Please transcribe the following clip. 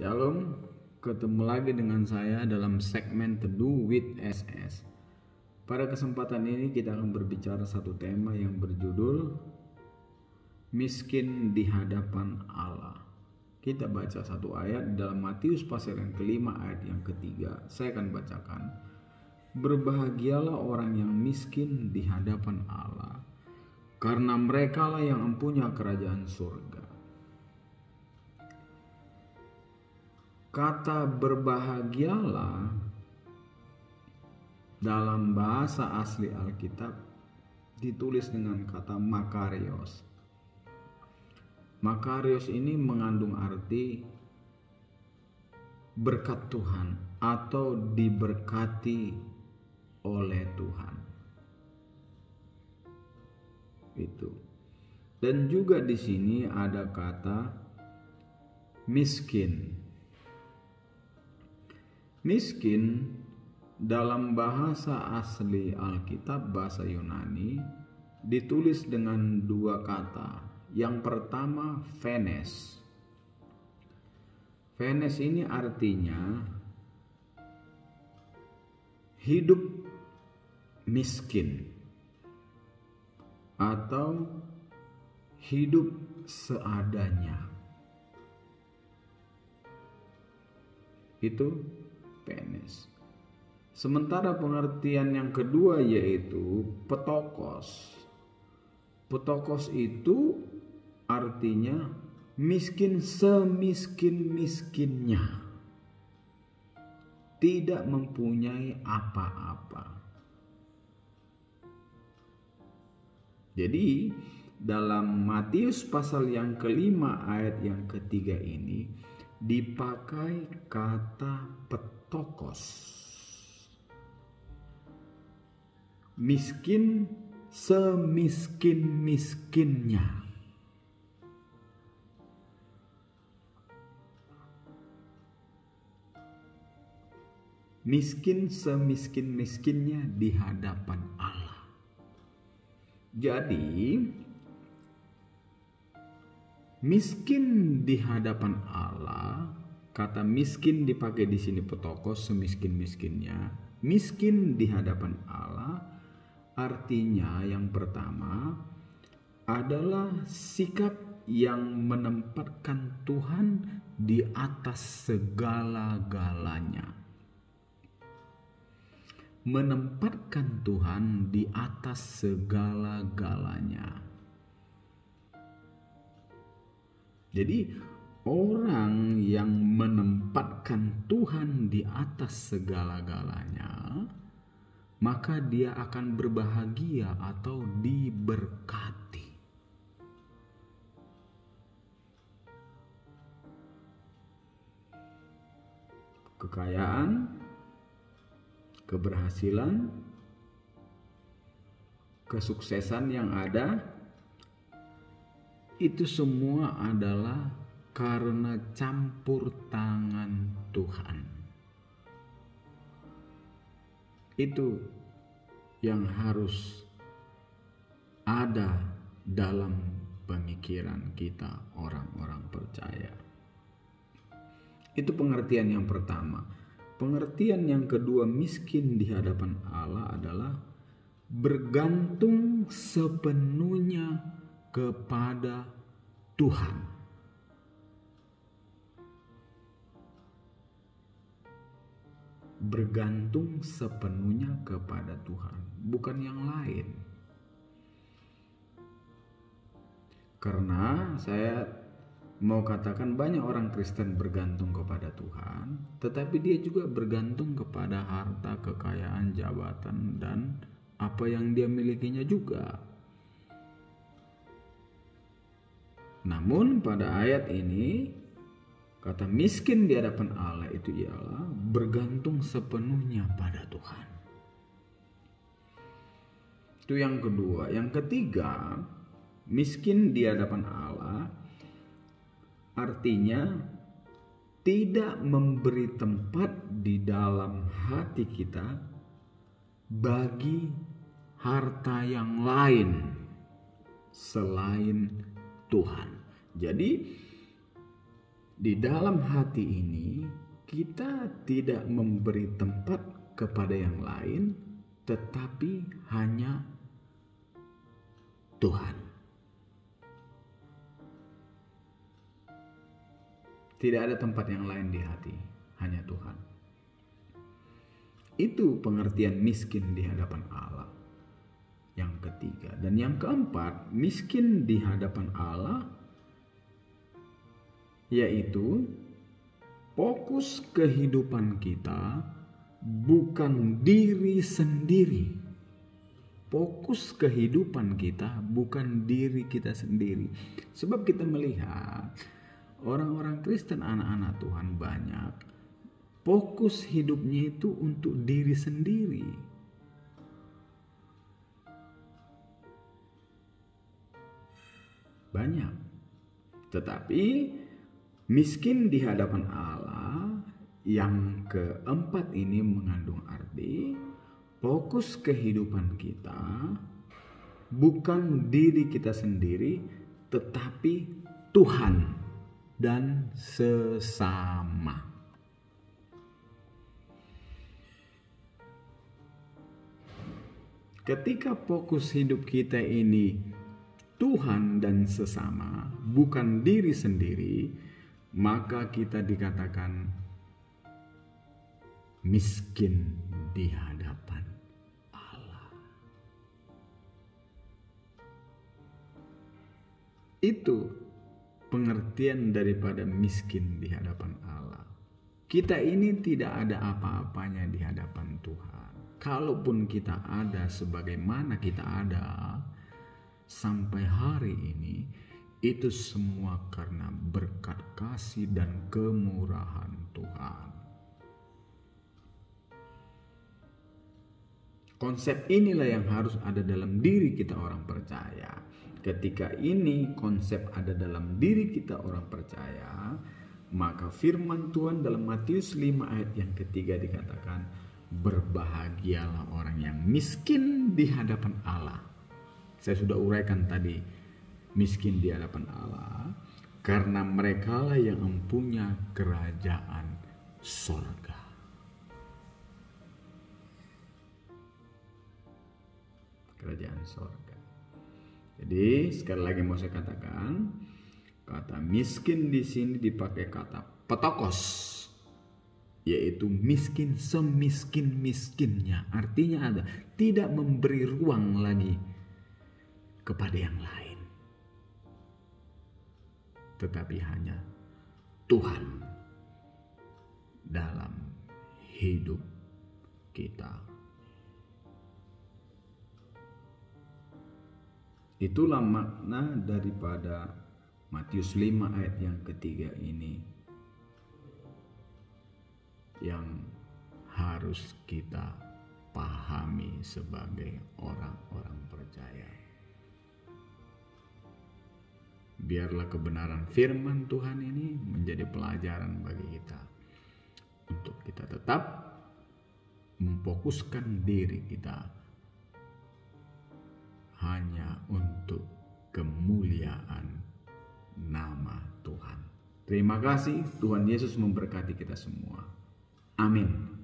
Shalom, ketemu lagi dengan saya dalam segmen Teduh with SS. Pada kesempatan ini kita akan berbicara satu tema yang berjudul Miskin di hadapan Allah. Kita baca satu ayat dalam Matius pasal yang kelima ayat yang ketiga. Saya akan bacakan. Berbahagialah orang yang miskin di hadapan Allah, karena merekalah yang mempunyai kerajaan surga. Kata berbahagialah dalam bahasa asli Alkitab ditulis dengan kata makarios. Makarios ini mengandung arti berkat Tuhan atau diberkati oleh Tuhan. Itu. Dan juga di sini ada kata miskin. Miskin dalam bahasa asli Alkitab bahasa Yunani ditulis dengan dua kata. Yang pertama phenes. Phenes ini artinya hidup miskin atau hidup seadanya. Itu phenes. Sementara pengertian yang kedua yaitu petokos. Petokos itu artinya miskin semiskin-miskinnya, tidak mempunyai apa-apa. Jadi dalam Matius pasal yang kelima ayat yang ketiga ini dipakai kata petokos. Miskin semiskin-miskinnya. Miskin semiskin-miskinnya di hadapan Allah. Jadi miskin di hadapan Allah, kata miskin dipakai di sini petokos semiskin-miskinnya. Miskin di hadapan Allah artinya yang pertama adalah sikap yang menempatkan Tuhan di atas segala-galanya. Menempatkan Tuhan di atas segala-galanya. Jadi orang yang menempatkan Tuhan di atas segala-galanya, maka dia akan berbahagia atau diberkati. Kekayaan, keberhasilan, kesuksesan yang ada, itu semua adalah karena campur tangan Tuhan. Itu yang harus ada dalam pemikiran kita orang-orang percaya. Itu pengertian yang pertama. Pengertian yang kedua, miskin di hadapan Allah adalah bergantung sepenuhnya kepada Tuhan. Bergantung sepenuhnya kepada Tuhan, bukan yang lain. Karena saya mau katakan banyak orang Kristen bergantung kepada Tuhan, tetapi dia juga bergantung kepada harta, kekayaan, jabatan, dan apa yang dia milikinya juga. Namun pada ayat ini kata miskin di hadapan Allah itu ialah bergantung sepenuhnya pada Tuhan. Itu yang kedua. Yang ketiga, miskin di hadapan Allah artinya tidak memberi tempat di dalam hati kita bagi harta yang lain selain Tuhan. Jadi Di dalam hati ini kita tidak memberi tempat kepada yang lain, tetapi hanya Tuhan. Tidak ada tempat yang lain di hati, hanya Tuhan. Itu pengertian miskin di hadapan Allah. Yang ketiga. Dan yang keempat, miskin di hadapan Allah yaitu fokus kehidupan kita bukan diri sendiri. Fokus kehidupan kita bukan diri kita sendiri. Sebab kita melihat orang-orang Kristen, anak-anak Tuhan banyak fokus hidupnya itu untuk diri sendiri. Banyak. Tetapi miskin di hadapan Allah yang keempat ini mengandung arti fokus kehidupan kita bukan diri kita sendiri, tetapi Tuhan dan sesama. Ketika fokus hidup kita ini Tuhan dan sesama, bukan diri sendiri, maka kita dikatakan miskin di hadapan Allah. Itu pengertian daripada miskin di hadapan Allah. Kita ini tidak ada apa-apanya di hadapan Tuhan. Kalaupun kita ada sebagaimana kita ada sampai hari ini, itu semua karena berkat kasih dan kemurahan Tuhan. Konsep inilah yang harus ada dalam diri kita orang percaya. Ketika ini konsep ada dalam diri kita orang percaya, maka firman Tuhan dalam Matius 5 ayat yang ketiga dikatakan, berbahagialah orang yang miskin di hadapan Allah. Saya sudah uraikan tadi, miskin di hadapan Allah, karena merekalah yang mempunyai kerajaan sorga. Kerajaan sorga. Jadi sekali lagi mau saya katakan, kata miskin di sini dipakai kata petokos, yaitu miskin semiskin-miskinnya. Artinya ada, tidak memberi ruang lagi kepada yang lain, tetapi hanya Tuhan dalam hidup kita. Itulah makna daripada Matius 5 ayat yang ketiga ini yang harus kita pahami sebagai orang-orang percaya. Biarlah kebenaran firman Tuhan ini menjadi pelajaran bagi kita, untuk kita tetap memfokuskan diri kita hanya untuk kemuliaan nama Tuhan. Terima kasih, Tuhan Yesus memberkati kita semua. Amin.